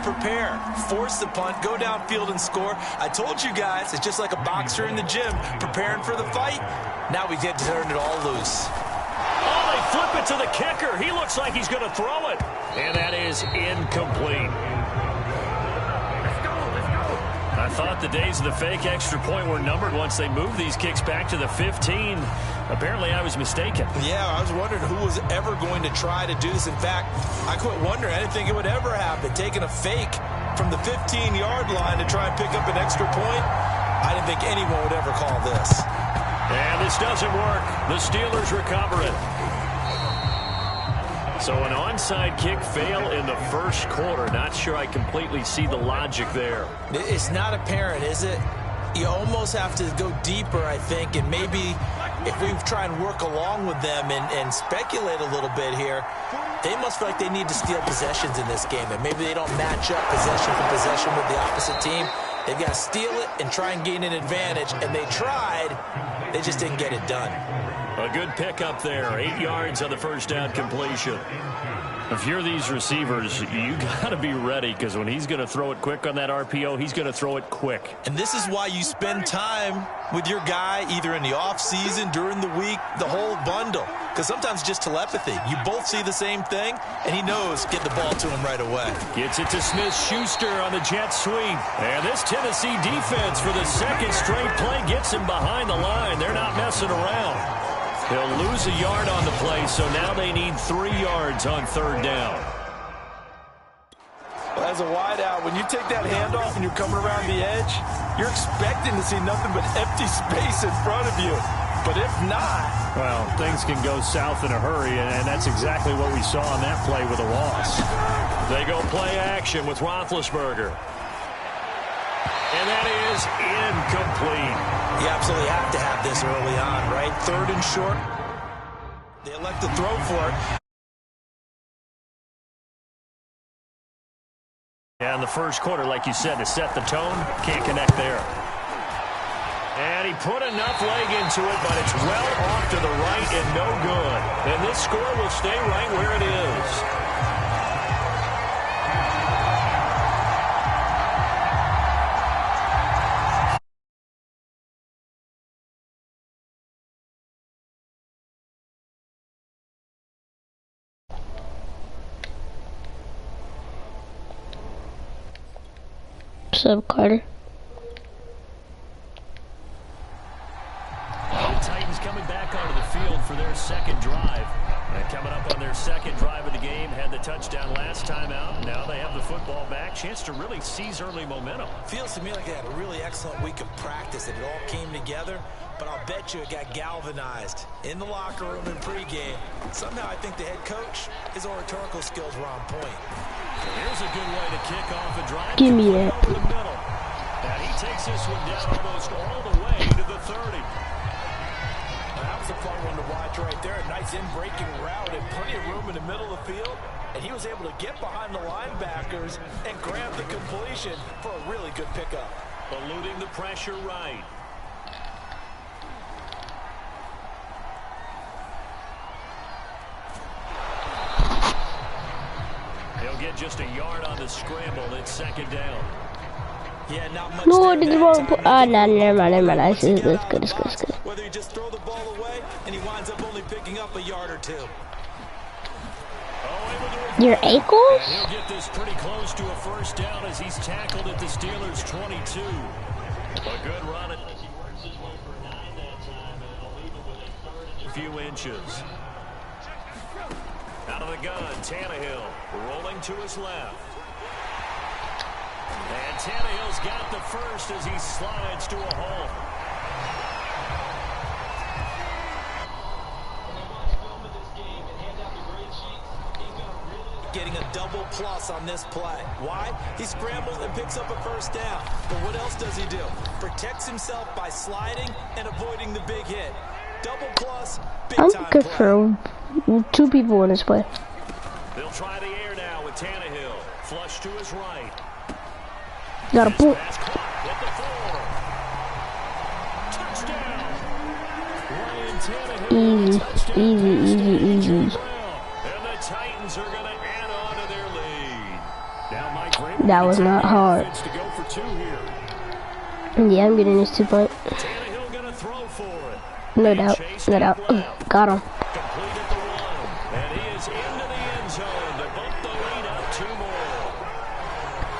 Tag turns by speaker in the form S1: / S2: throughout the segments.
S1: prepare. Force the punt, go downfield and score. I told you guys, it's just like a boxer in the gym preparing for the fight. Now we get to turn it all loose.
S2: Oh, they flip it to the kicker. He looks like he's going to throw it. And that is incomplete. I thought the days of the fake extra point were numbered once they moved these kicks back to the 15. Apparently, I was mistaken.
S1: Yeah, I was wondering who was ever going to try to do this. In fact, I quit wondering. I didn't think it would ever happen. Taking a fake from the 15-yard line to try and pick up an extra point, I didn't think anyone would ever call this.
S2: And this doesn't work. The Steelers recover it. So an onside kick fail in the first quarter. Not sure I completely see the logic there.
S1: It's not apparent, is it? You almost have to go deeper, I think, and maybe if we try and work along with them and speculate a little bit here, they must feel like they need to steal possessions in this game, and maybe they don't match up possession for possession with the opposite team. They've got to steal it and try and gain an advantage, and they tried. They just didn't get it done.
S2: A good pickup there. 8 yards on the first down completion. If you're these receivers, you got to be ready, because when he's going to throw it quick on that RPO, he's going to throw it quick.
S1: And this is why you spend time with your guy either in the offseason, during the week, the whole bundle. Because sometimes it's just telepathy. You both see the same thing, and he knows get the ball to him right away.
S2: Gets it to Smith-Schuster on the jet sweep. And this Tennessee defense for the second straight play gets him behind the line. They're not messing around. They'll lose a yard on the play, so now they need 3 yards on third down.
S1: Well, as a wideout, when you take that handoff and you're coming around the edge, you're expecting to see nothing but empty space in front of you. But if not...
S2: Well, things can go south in a hurry, and that's exactly what we saw on that play with a loss. They go play action with Roethlisberger. And that is incomplete.
S1: You absolutely have to have this early on, right? Third and short. They elect to throw for it.
S2: Yeah, in the first quarter, like you said, to set the tone, can't connect there. And he put enough leg into it, but it's well off to the right and no good. And this score will stay right where it is.
S3: What's up, Carter?
S2: The Titans coming back onto the field for their second drive. And coming up on their second drive of the game, had the touchdown last time out. Now they have the football back. Chance to really seize early momentum.
S1: Feels to me like they had a really excellent week of practice. It all came together, but I'll bet you it got galvanized in the locker room in pregame. Somehow I think the head coach, his oratorical skills were on point.
S2: Here's a good way to kick off a drive.
S3: Give me it.
S2: Over the middle. And he takes this one down almost all the way to the 30.
S1: That was a fun one to watch right there. A nice in-breaking route and plenty of room in the middle of the field. And he was able to get behind the linebackers and grab the completion for a really good pickup.
S2: Eluding the pressure right. He'll get just a yard on the scramble. It's second down.
S1: Yeah, not much.
S3: No, this won't put. Ah, no, never mind. It's good.
S1: Whether you just throw the ball away and he winds up only picking up a yard or two.
S3: Your ankles?
S2: And he'll get this pretty close to a first down as he's tackled at the Steelers' 22. A good run. A few inches. Out of the gun, Tannehill rolling to his left. And Tannehill's got the first as he slides to a hole.
S1: Getting a double plus on this play. Why? He scrambles and picks up a first down. But what else does he do? Protects himself by sliding and avoiding the big hit. Double plus, big time play.
S3: I'm good for 2 people in this play.
S2: They'll try the air now with Tannehill. Flush to his right.
S3: Got a pull. Easy.
S2: And the Titans are going to add on to their lead. Now Mike
S3: That was not hard. Yeah, I'm getting this 2-point. No doubt. No doubt. Got him.
S2: Completed the one. And he is into the end zone to bump the lead up 2 more.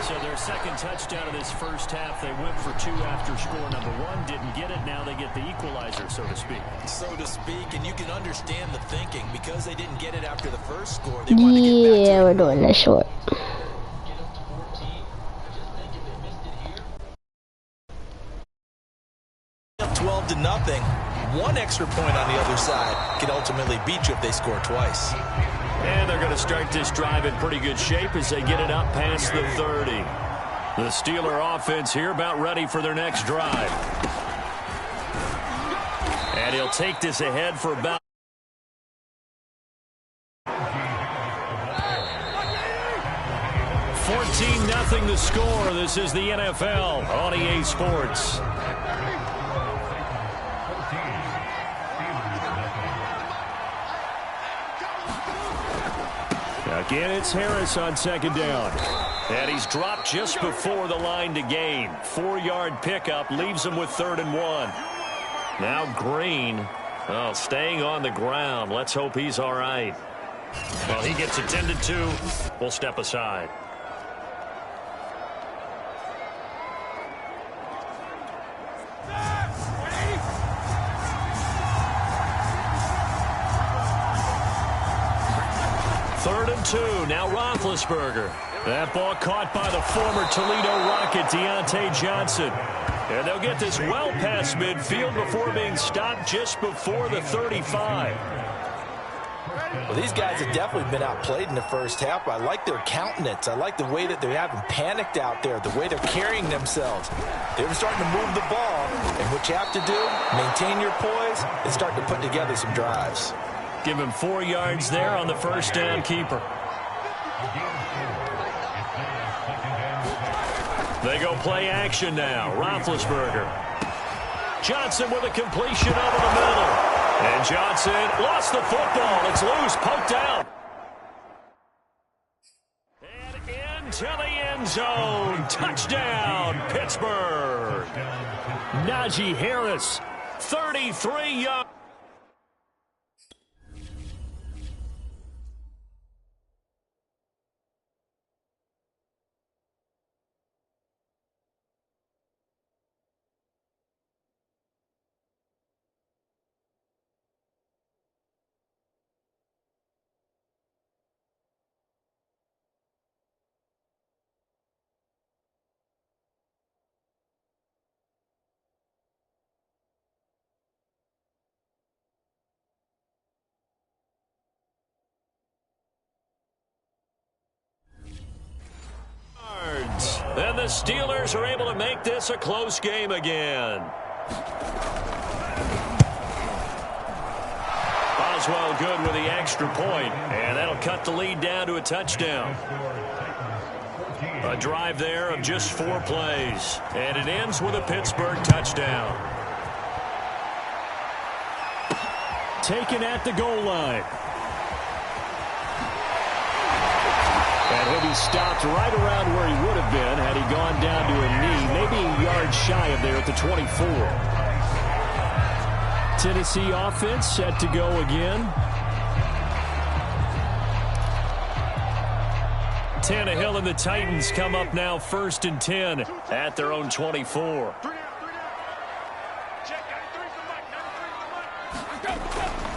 S2: So their second touchdown of this first half, they went for 2 after score number 1. Didn't get it. Now they get the equalizer, so to speak.
S1: So to speak, and you can understand the thinking. Because they didn't get it after the first score, they wanted to get back to
S3: we're doing this short.
S1: 12-0. 1 extra point on the other side can ultimately beat you if they score twice.
S2: And they're going to start this drive in pretty good shape as they get it up past the 30. The Steeler offense here about ready for their next drive. And he'll take this ahead for about 14-0 the score. This is the NFL on EA Sports. Again, it's Harris on second down. And he's dropped just before the line to gain. 4-yard pickup leaves him with 3rd and 1. Now Green, staying on the ground. Let's hope he's all right. Well, he gets attended to. We'll step aside. Third and 2. Now Roethlisberger. That ball caught by the former Toledo Rocket, Deontay Johnson. And they'll get this well past midfield before being stopped just before the 35.
S1: Well, these guys have definitely been outplayed in the first half. I like their countenance. I like the way that they haven't panicked out there, the way they're carrying themselves. They're starting to move the ball. And what you have to do, maintain your poise and start to put together some drives.
S2: Give him 4 yards there on the first down keeper. They go play action now. Roethlisberger. Johnson with a completion over the middle. And Johnson lost the football. It's loose, poked out. And into the end zone. Touchdown, Pittsburgh. Najee Harris, 33 yards. And the Steelers are able to make this a close game again. Boswell good with the extra point, and that'll cut the lead down to a touchdown. A drive there of just 4 plays, and it ends with a Pittsburgh touchdown. Taken at the goal line. And he'll be stopped right around where he would have been had he gone down to a knee, maybe a yard shy of there at the 24. Tennessee offense set to go again. Tannehill and the Titans come up now 1st and 10 at their own 24.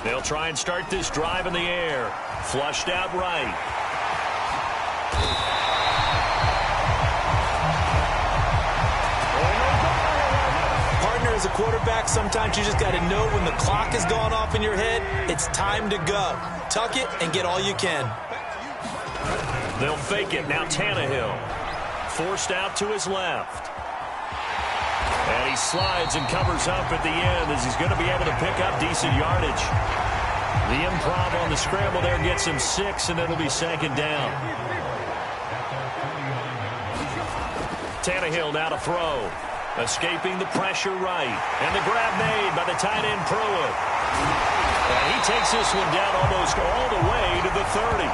S2: They'll try and start this drive in the air. Flushed out right.
S1: As a quarterback, sometimes you just got to know when the clock has gone off in your head, it's time to go. Tuck it and get all you can.
S2: They'll fake it. Now Tannehill. Forced out to his left. And he slides and covers up at the end as he's going to be able to pick up decent yardage. The improv on the scramble there gets him 6, and it'll be 2nd down. Tannehill now to throw. Escaping the pressure right. And the grab made by the tight end Pruitt. And he takes this one down almost all the way to the 30.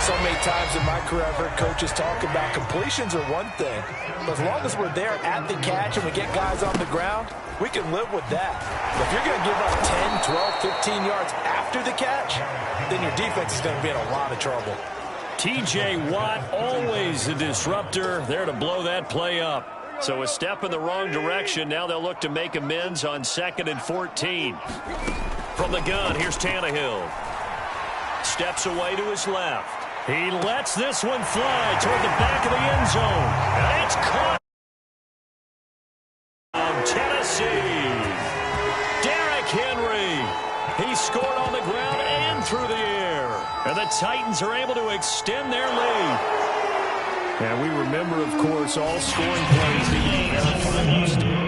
S1: So many times in my career, I've heard coaches talk about completions are one thing. But as long as we're there at the catch and we get guys on the ground, we can live with that. But if you're going to give up 10, 12, 15 yards after the catch, then your defense is going to be in a lot of trouble.
S2: T.J. Watt, always a disruptor, there to blow that play up. So a step in the wrong direction. Now they'll look to make amends on 2nd and 14. From the gun, here's Tannehill. Steps away to his left. He lets this one fly toward the back of the end zone. And it's caught. Tennessee. Derrick Henry. He scored on the ground and through the air. And the Titans are able to extend their lead. And we remember, of course, all scoring plays being verified.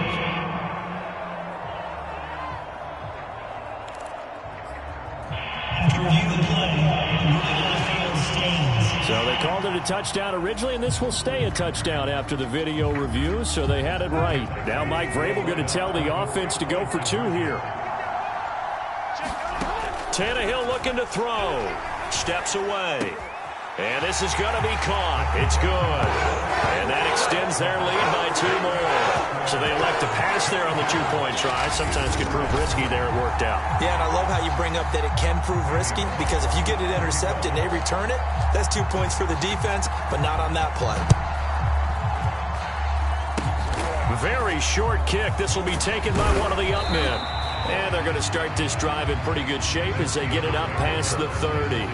S2: So they called it a touchdown originally, and this will stay a touchdown after the video review, so they had it right. Now Mike Vrabel going to tell the offense to go for 2 here. Tannehill looking to throw. Steps away. And this is going to be caught. It's good. And that extends their lead by 2 more. So they elect to pass there on the 2-point try. Sometimes can prove risky. There it worked out.
S1: Yeah, and I love how you bring up that it can prove risky, because if you get it intercepted and they return it, that's 2 points for the defense, but not on that play.
S2: Very short kick. This will be taken by one of the up men. And they're going to start this drive in pretty good shape as they get it up past the 30.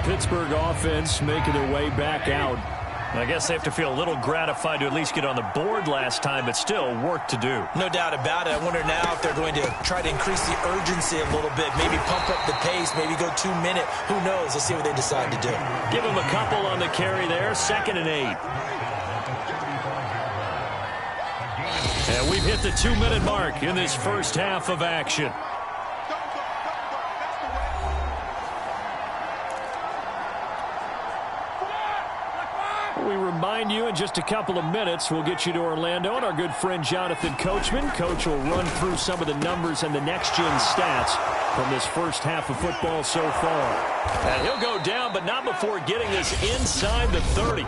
S2: Pittsburgh offense making their way back out. I guess they have to feel a little gratified to at least get on the board last time, but still work to do.
S1: No doubt about it. I wonder now if they're going to try to increase the urgency a little bit, maybe pump up the pace, maybe go 2-minute. Who knows? Let's see what they decide to do.
S2: Give them a couple on the carry there. 2nd and 8. And we've hit the 2-minute mark in this first half of action. We remind you in just a couple of minutes we'll get you to Orlando and our good friend Jonathan Coachman. Coach will run through some of the numbers and the next-gen stats from this first half of football so far. And he'll go down, but not before getting this inside the 30.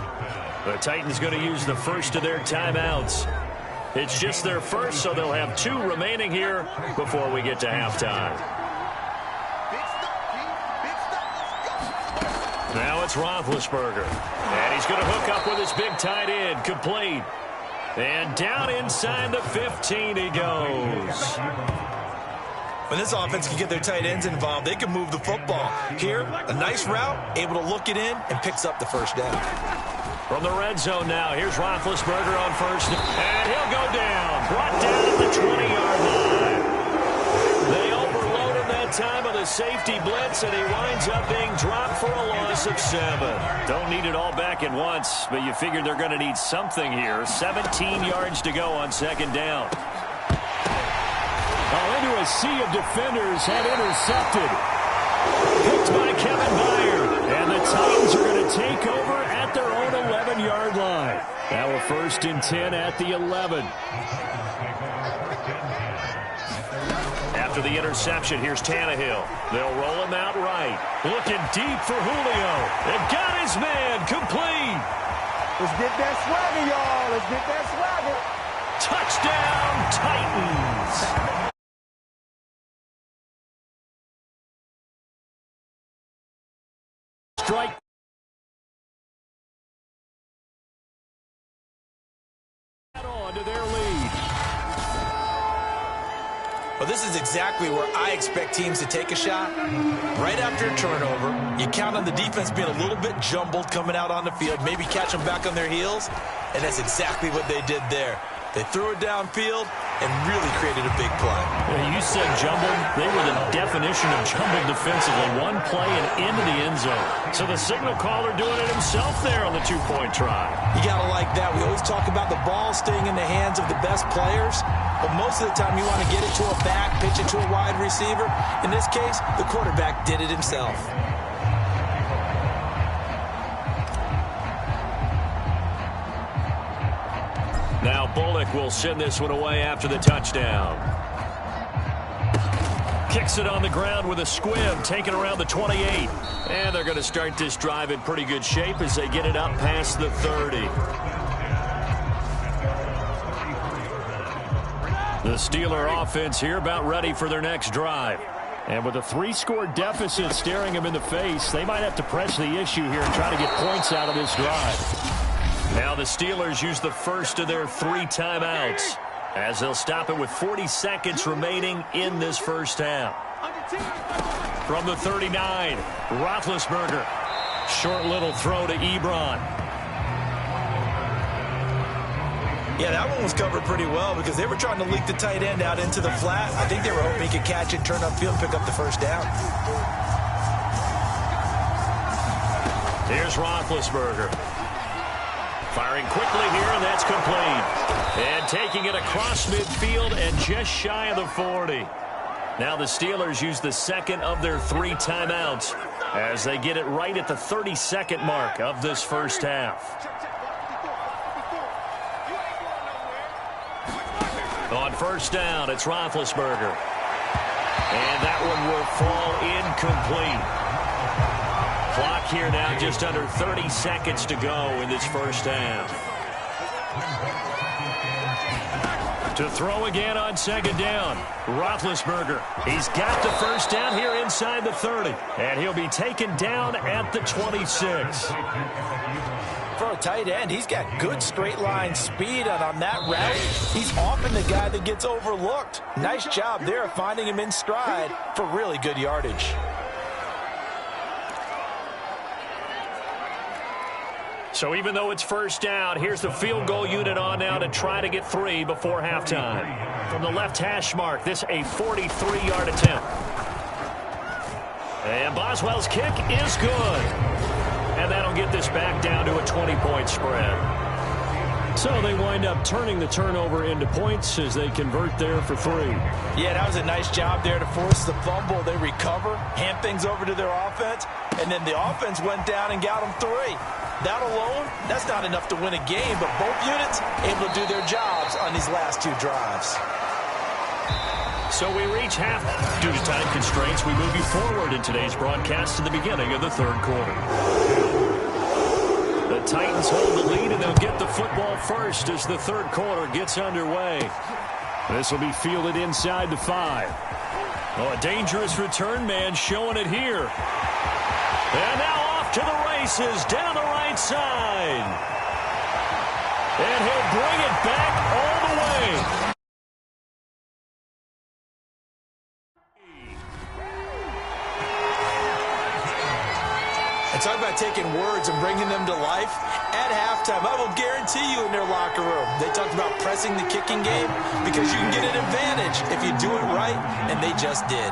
S2: The Titans going to use the first of their timeouts. It's just their first, so they'll have 2 remaining here before we get to halftime. Now it's Roethlisberger. And he's going to hook up with his big tight end. Complete. And down inside the 15 he goes.
S1: When this offense can get their tight ends involved, they can move the football. Here, a nice route, able to look it in, and picks up the first down.
S2: From the red zone now, here's Roethlisberger on first. And he'll go down. Brought down at the 20-yard line. They overload him that time with a safety blitz, and he winds up being dropped for a loss of 7. Don't need it all back at once, but you figured they're going to need something here. 17 yards to go on 2nd down. Into a sea of defenders, had intercepted. Picked by Kevin Byard. And the Titans are going to take over at their own 11-yard line. Now a 1st and 10 at the 11. After the interception, here's Tannehill. They'll roll him out right. Looking deep for Julio. They've got his man complete.
S4: Let's get that swagger, y'all. Let's get that swagger.
S2: Touchdown, Titans. Strike. On to their lead.
S1: Well, this is exactly where I expect teams to take a shot. Right after a turnover, you count on the defense being a little bit jumbled coming out on the field, maybe catch them back on their heels, and that's exactly what they did there. They threw it downfield and really created a big play.
S2: Yeah, you said jumbled. They were the definition of jumbled defensively. One play and into the end zone. So the signal caller doing it himself there on the 2-point try.
S1: You got to like that. We always talk about the ball staying in the hands of the best players, but most of the time you want to get it to a back, pitch it to a wide receiver. In this case, the quarterback did it himself. Now Bullock will send this one away after the touchdown.
S2: Kicks it on the ground with a squib, taken around the 28. And they're going to start this drive in pretty good shape as they get it up past the 30. The Steeler offense here about ready for their next drive. And with a 3-score deficit staring them in the face, they might have to press the issue here and try to get points out of this drive. Now the Steelers use the first of their 3 timeouts, as they'll stop it with 40 seconds remaining in this first half. From the 39, Roethlisberger. Short little throw to Ebron.
S1: Yeah, that one was covered pretty well because they were trying to leak the tight end out into the flat. I think they were hoping he could catch it, turn upfield, and pick up the first down.
S2: Here's Roethlisberger. Firing quickly here, and that's complete. And taking it across midfield and just shy of the 40. Now the Steelers use the second of their 3 timeouts as they get it right at the 32nd mark of this first half. On first down, it's Roethlisberger. And that one will fall incomplete. Clock here now just under 30 seconds to go in this first half. To throw again on second down, Roethlisberger. He's got the first down here inside the 30. And he'll be taken down at the 26.
S1: For a tight end, he's got good straight line speed, and on that route, he's often the guy that gets overlooked. Nice job there of finding him in stride for really good yardage.
S2: So even though it's first down, here's the field goal unit on now to try to get 3 before halftime. From the left hash mark, this a 43-yard attempt. And Boswell's kick is good. And that'll get this back down to a 20-point spread. So they wind up turning the turnover into points as they convert there for 3.
S1: Yeah, that was a nice job there to force the fumble. They recover, hand things over to their offense, and then the offense went down and got them 3. That alone, that's not enough to win a game, but both units able to do their jobs on these last 2 drives.
S2: So we reach half. Due to time constraints, we move you forward in today's broadcast to the beginning of the 3rd quarter. The Titans hold the lead, and they'll get the football first as the 3rd quarter gets underway. This will be fielded inside the 5. Oh, a dangerous return man showing it here. And now off to the races down the right side. And he'll bring it back all the way.
S1: And talk about taking words and bringing them to life. At halftime, I will guarantee you in their locker room, they talked about pressing the kicking game because you can get an advantage if you do it right, and they just did.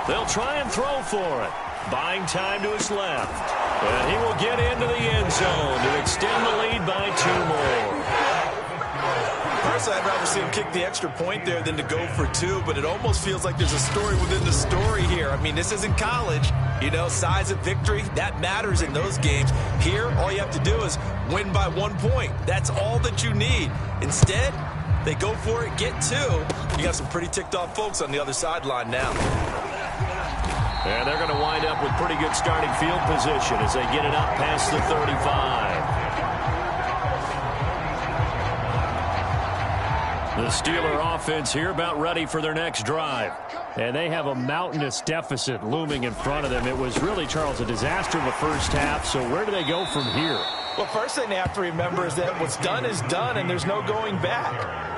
S2: They'll try and throw for it. Buying time to his left. And he will get into the end zone to extend the lead by 2 more.
S1: Personally, I'd rather see him kick the extra point there than to go for 2, but it almost feels like there's a story within the story here. I mean, this isn't college. You know, size of victory, that matters in those games. Here, all you have to do is win by 1 point. That's all that you need. Instead, they go for it, get 2. You got some pretty ticked off folks on the other sideline now.
S2: And they're going to wind up with pretty good starting field position as they get it up past the 35. The Steeler offense here about ready for their next drive. And they have a mountainous deficit looming in front of them. It was really, Charles, a disaster in the first half. So where do they go from here?
S1: Well, first thing they have to remember is that what's done is done, and there's no going back.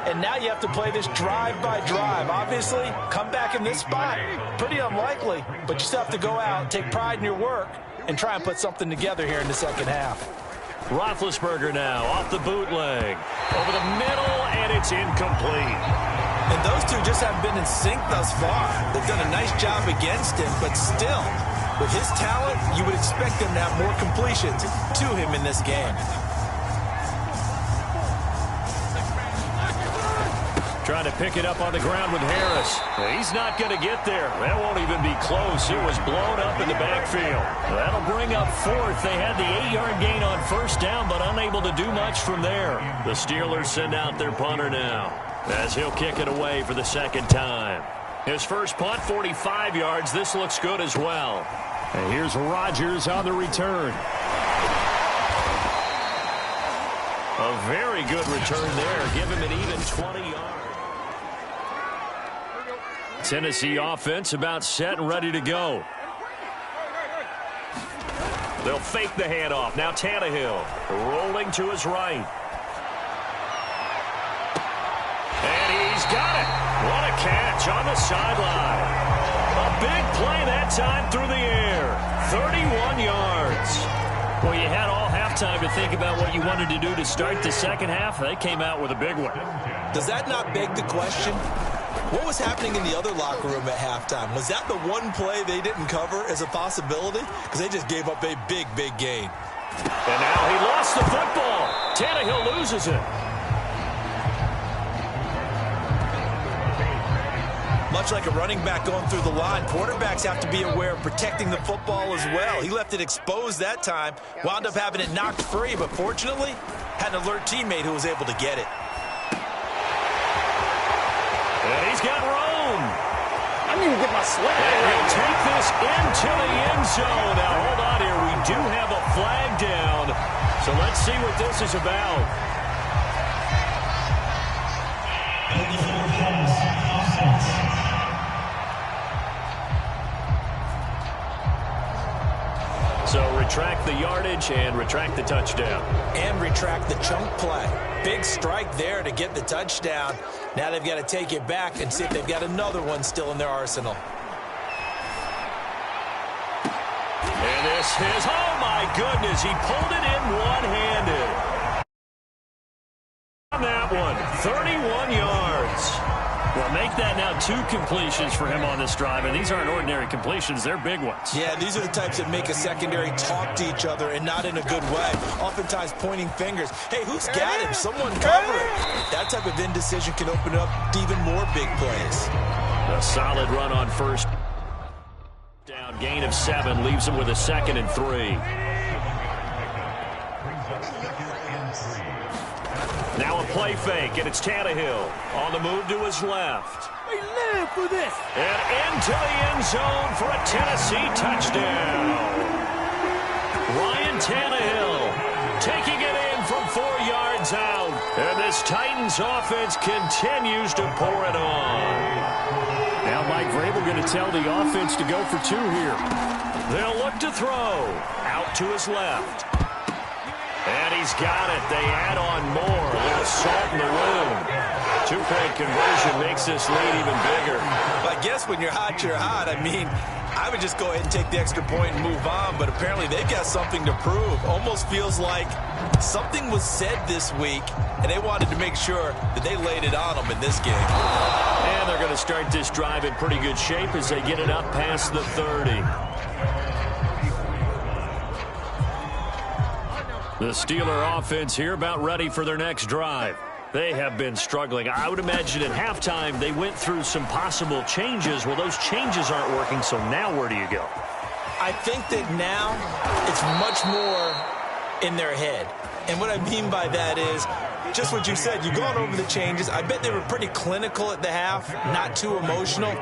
S1: And now you have to play this drive by drive. Obviously, come back in this spot, pretty unlikely. But you still have to go out, take pride in your work, and try and put something together here in the second half.
S2: Roethlisberger now off the bootleg. Over the middle, and it's incomplete.
S1: And those two just haven't been in sync thus far. They've done a nice job against him, but still, with his talent, you would expect them to have more completions to him in this game.
S2: Trying to pick it up on the ground with Harris. He's not going to get there. That won't even be close. It was blown up in the backfield. That'll bring up 4th. They had the 8-yard gain on first down, but unable to do much from there. The Steelers send out their punter now, as he'll kick it away for the second time. His first punt, 45 yards. This looks good as well. And here's Rodgers on the return. A very good return there. Give him an even 20 yards. Tennessee offense about set and ready to go. They'll fake the handoff. Now Tannehill rolling to his right. And he's got it. What a catch on the sideline. A big play that time through the air. 31 yards. Well, you had all halftime to think about what you wanted to do to start the second half. They came out with a big one.
S1: Does that not beg the question? What was happening in the other locker room at halftime? Was that the one play they didn't cover as a possibility? Because they just gave up a big, big gain.
S2: And now he lost the football. Tannehill loses it.
S1: Much like a running back going through the line, quarterbacks have to be aware of protecting the football as well. He left it exposed that time, wound up having it knocked free, but fortunately, had an alert teammate who was able to get it.
S2: And he's got room.
S4: I need to get my swag.
S2: And he'll take this into the end zone. Now, hold on here. We do have a flag down. So let's see what this is about. So retract the yardage and retract the touchdown.
S1: And retract the chunk play. Big strike there to get the touchdown. Now they've got to take it back and see if they've got another one still in their arsenal.
S2: And this is, oh my goodness, he pulled it in one-handed. On that one, 31 yards. Well, make that now 2 completions for him on this drive, and these aren't ordinary completions. They're big ones.
S1: Yeah, these are the types that make a secondary talk to each other and not in a good way. Oftentimes pointing fingers. Hey, who's got him? Someone cover it. That type of indecision can open up to even more big plays.
S2: A solid run on first down. Gain of 7 leaves him with a 2nd and 3. Now a play fake, and it's Tannehill on the move to his left.
S4: They live for this.
S2: And into the end zone for a Tennessee touchdown. Ryan Tannehill taking it in from 4 yards out. And this Titans offense continues to pour it on. Now Mike Vrabel going to tell the offense to go for 2 here. They'll look to throw. Out to his left. And he's got it. They add on more. A little salt in the wound. 2-point conversion makes this lead even bigger.
S1: I guess when you're hot, you're hot. I mean, I would just go ahead and take the extra point and move on, but apparently they've got something to prove. Almost feels like something was said this week, and they wanted to make sure that they laid it on them in this game.
S2: And they're going to start this drive in pretty good shape as they get it up past the 30. The Steeler offense here about ready for their next drive. They have been struggling. I would imagine at halftime they went through some possible changes. Well, those changes aren't working, so now where do you go?
S1: I think that now it's much more in their head. And what I mean by that is just what you said. You've gone over the changes. I bet they were pretty clinical at the half, not too emotional.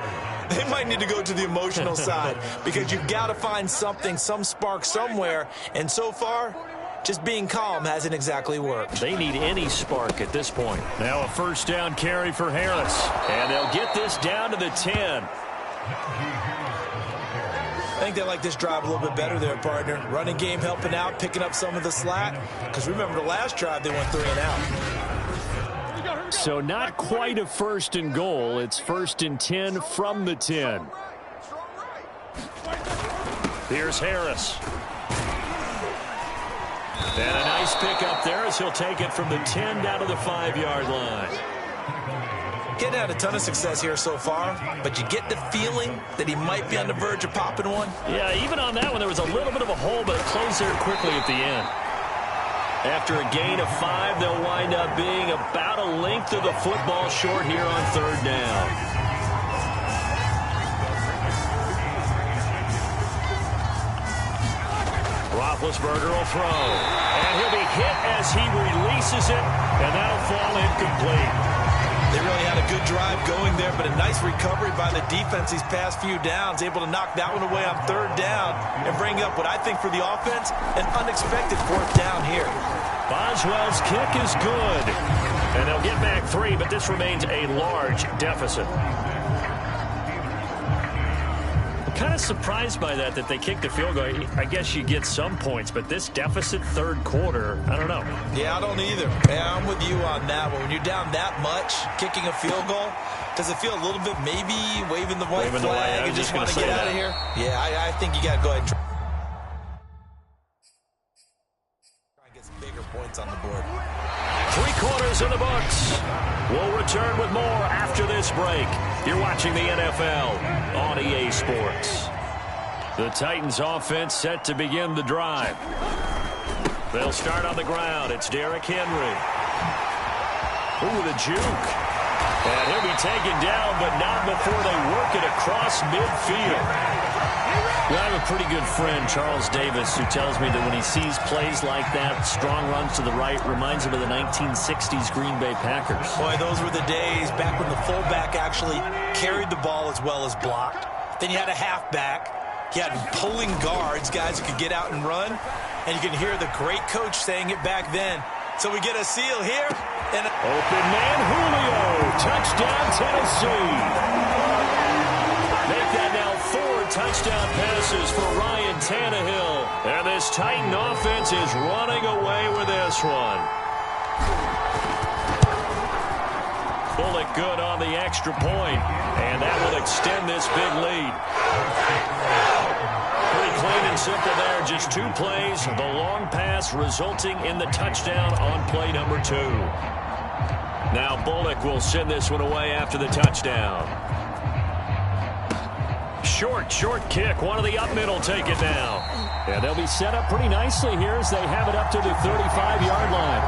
S1: They might need to go to the emotional side because you've got to find something, some spark somewhere. And so far, just being calm hasn't exactly worked.
S2: They need any spark at this point. Now a first down carry for Harris. And they'll get this down to the 10.
S1: I think they like this drive a little bit better there, partner. Running game helping out, picking up some of the slack. Because remember the last drive, they went 3 and out.
S2: So not quite a 1st and goal. It's 1st and 10 from the 10. Here's Harris. And a nice pick up there as he'll take it from the 10 down to the 5-yard line.
S1: Getting out a ton of success here so far, but you get the feeling that he might be on the verge of popping one.
S2: Yeah, even on that one, there was a little bit of a hole, but it closed there quickly at the end. After a gain of 5, they'll wind up being about a length of the football short here on 3rd down. Roethlisberger will throw, and he'll be hit as he releases it, and that'll fall incomplete.
S1: They really had a good drive going there, but a nice recovery by the defense these past few downs, able to knock that one away on third down and bring up what I think for the offense, an unexpected fourth down here.
S2: Boswell's kick is good. And they'll get back 3, but this remains a large deficit. Kind of surprised by that they kicked the field goal. I guess you get some points, but this deficit third quarter, I don't know.
S1: Yeah, I don't either. Yeah, I'm with you on that one. When you're down that much, kicking a field goal, does it feel a little bit maybe waving the white flag and just want to get out of here? Yeah, I think you got to go ahead and try and get some bigger points on the board.
S2: 3 quarters in the books. We'll return with more after this break. You're watching the NFL on EA Sports. The Titans offense set to begin the drive. They'll start on the ground. It's Derrick Henry. Ooh, the juke. And he'll be taken down, but not before they work it across midfield. Well, I have a pretty good friend, Charles Davis, who tells me that when he sees plays like that, strong runs to the right, reminds him of the 1960s Green Bay Packers.
S1: Boy, those were the days back when the fullback actually carried the ball as well as blocked. Then you had a halfback. You had pulling guards, guys who could get out and run. And you can hear the great coach saying it back then. So we get a seal here. And
S2: open man, Julio. Touchdown, Tennessee. Make that now 4 touchdown passes for Ryan Tannehill. And this Titan offense is running away with this one. Bullock good on the extra point, and that will extend this big lead. Pretty clean and simple there. Just 2 plays. The long pass resulting in the touchdown on play number 2. Now Bullock will send this one away after the touchdown. Short kick. One of the up middle take it now. Yeah, they'll be set up pretty nicely here as they have it up to the 35-yard line.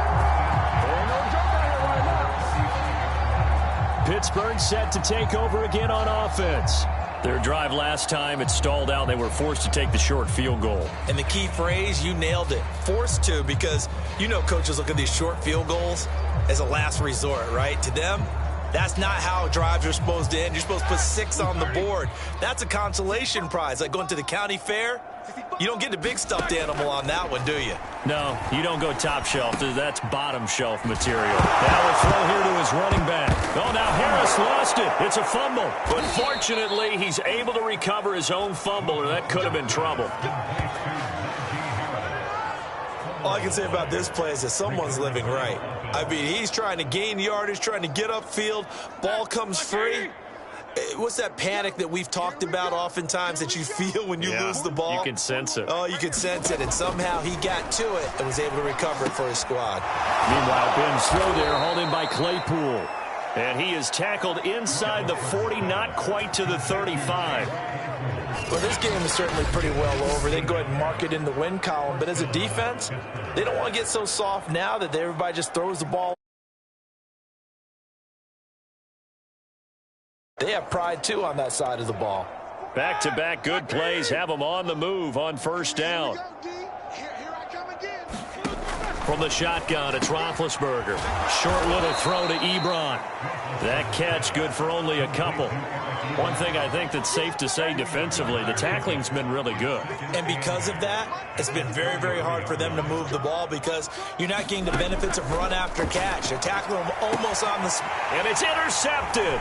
S2: Pittsburgh set to take over again on offense. Their drive last time, it stalled out. They were forced to take the short field goal.
S1: And the key phrase, you nailed it. Forced to, because you know coaches look at these short field goals as a last resort, right? To them, that's not how drives are supposed to end. You're supposed to put 6 on the board. That's a consolation prize, like going to the county fair. You don't get the big stuffed animal on that one, do you?
S2: No, you don't go top shelf. That's bottom shelf material. Now we'll throw here to his running back. Oh, now Harris lost it. It's a fumble. But fortunately, he's able to recover his own fumble, or that could have been trouble.
S1: All I can say about this play is that someone's living right. I mean, he's trying to gain yardage, trying to get upfield. Ball comes free. What's that panic that we've talked about oftentimes that you feel when you lose the ball?
S2: You can sense it.
S1: Oh, you can sense it, and somehow he got to it and was able to recover it for his squad.
S2: Meanwhile, Ben's throw there, hauled in by Claypool. And he is tackled inside the 40, not quite to the 35.
S1: Well, this game is certainly pretty well over. They go ahead and mark it in the win column. But as a defense, they don't want to get so soft now that everybody just throws the ball. They have pride, too, on that side of the ball.
S2: Back-to-back good plays have them on the move on first down. From the shotgun, it's Roethlisberger. Short little throw to Ebron. That catch good for only a couple. One thing I think that's safe to say defensively, the tackling's been really good.
S1: And because of that, it's been very, very hard for them to move the ball because you're not getting the benefits of run after catch. They're tackling them almost on the...
S2: And it's intercepted.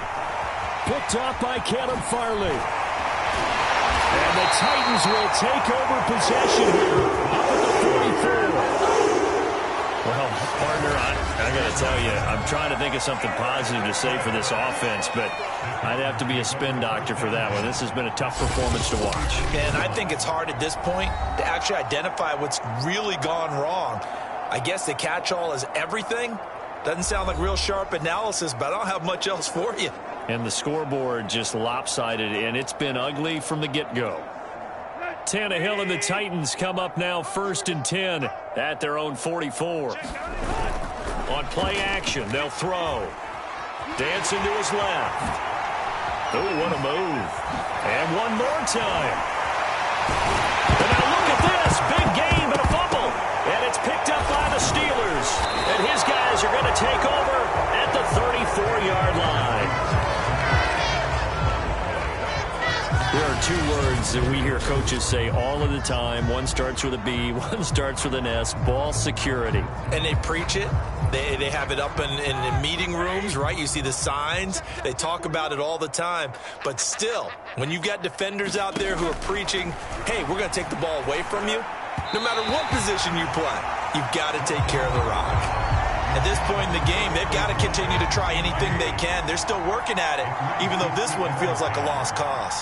S2: Picked off by Caleb Farley. And the Titans will take over possession here up at the 44. Well, partner, I got to tell you, I'm trying to think of something positive to say for this offense, but I'd have to be a spin doctor for that one. This has been a tough performance to watch.
S1: And I think it's hard at this point to actually identify what's really gone wrong. I guess the catch-all is everything. Doesn't sound like real sharp analysis, but I don't have much else for you.
S2: And the scoreboard just lopsided, and it's been ugly from the get-go. Tannehill and the Titans come up now 1st and 10 at their own 44. On play action, they'll throw. Dancing to his left. Oh, what a move. And one more time. And now look at this. Big game and a fumble. And it's picked up by the Steelers. And his guys are going to take over at the 34-yard line. There are two words that we hear coaches say all of the time. One starts with a B, one starts with an S, ball security.
S1: And they preach it. They have it up in meeting rooms, right? You see the signs. They talk about it all the time. But still, when you've got defenders out there who are preaching, hey, we're going to take the ball away from you, no matter what position you play, you've got to take care of the rock. At this point in the game, they've got to continue to try anything they can. They're still working at it, even though this one feels like a lost cause.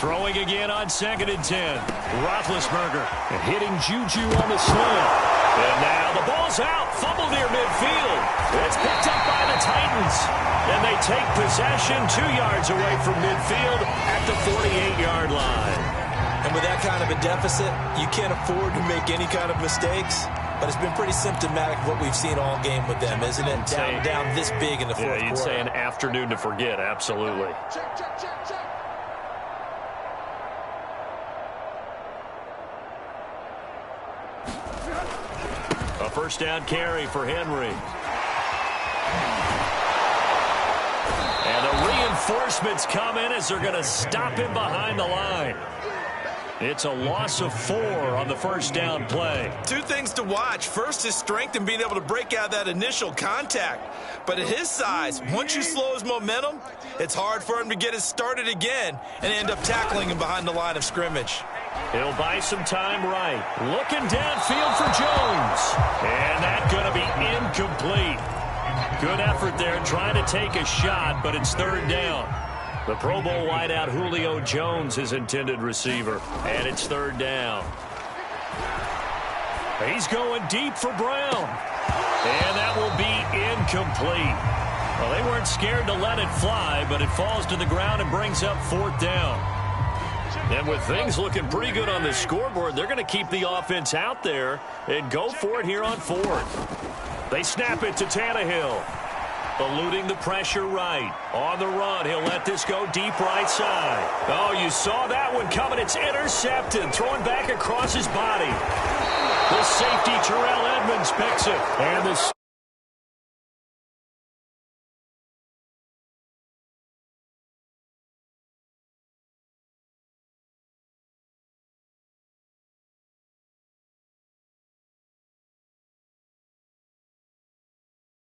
S2: Throwing again on 2nd and 10. Roethlisberger hitting Juju on the slant. And now the ball's out. Fumble near midfield. It's picked up by the Titans. And they take possession 2 yards away from midfield at the 48-yard line.
S1: And with that kind of a deficit, you can't afford to make any kind of mistakes. But it's been pretty symptomatic of what we've seen all game with them, isn't it? Down this big in the fourth quarter.
S2: You'd say an afternoon to forget, absolutely. A first down carry for Henry. And the reinforcements come in as they're going to stop him behind the line. It's a loss of 4 on the first down play.
S1: Two things to watch. First, his strength and being able to break out that initial contact. But at his size, once you slow his momentum, it's hard for him to get it started again and end up tackling him behind the line of scrimmage.
S2: He'll buy some time right. Looking downfield for Jones. And that's going to be incomplete. Good effort there trying to take a shot, but it's 3rd down. The Pro Bowl wideout Julio Jones, his intended receiver. And it's 3rd down. He's going deep for Brown. And that will be incomplete. Well, they weren't scared to let it fly, but it falls to the ground and brings up 4th down. And with things looking pretty good on the scoreboard, they're going to keep the offense out there and go for it here on 4th. They snap it to Tannehill. Eluding the pressure right. On the run, he'll let this go deep right side. Oh, you saw that one coming. It's intercepted. Throwing back across his body. The safety, Terrell Edmonds, picks it. And the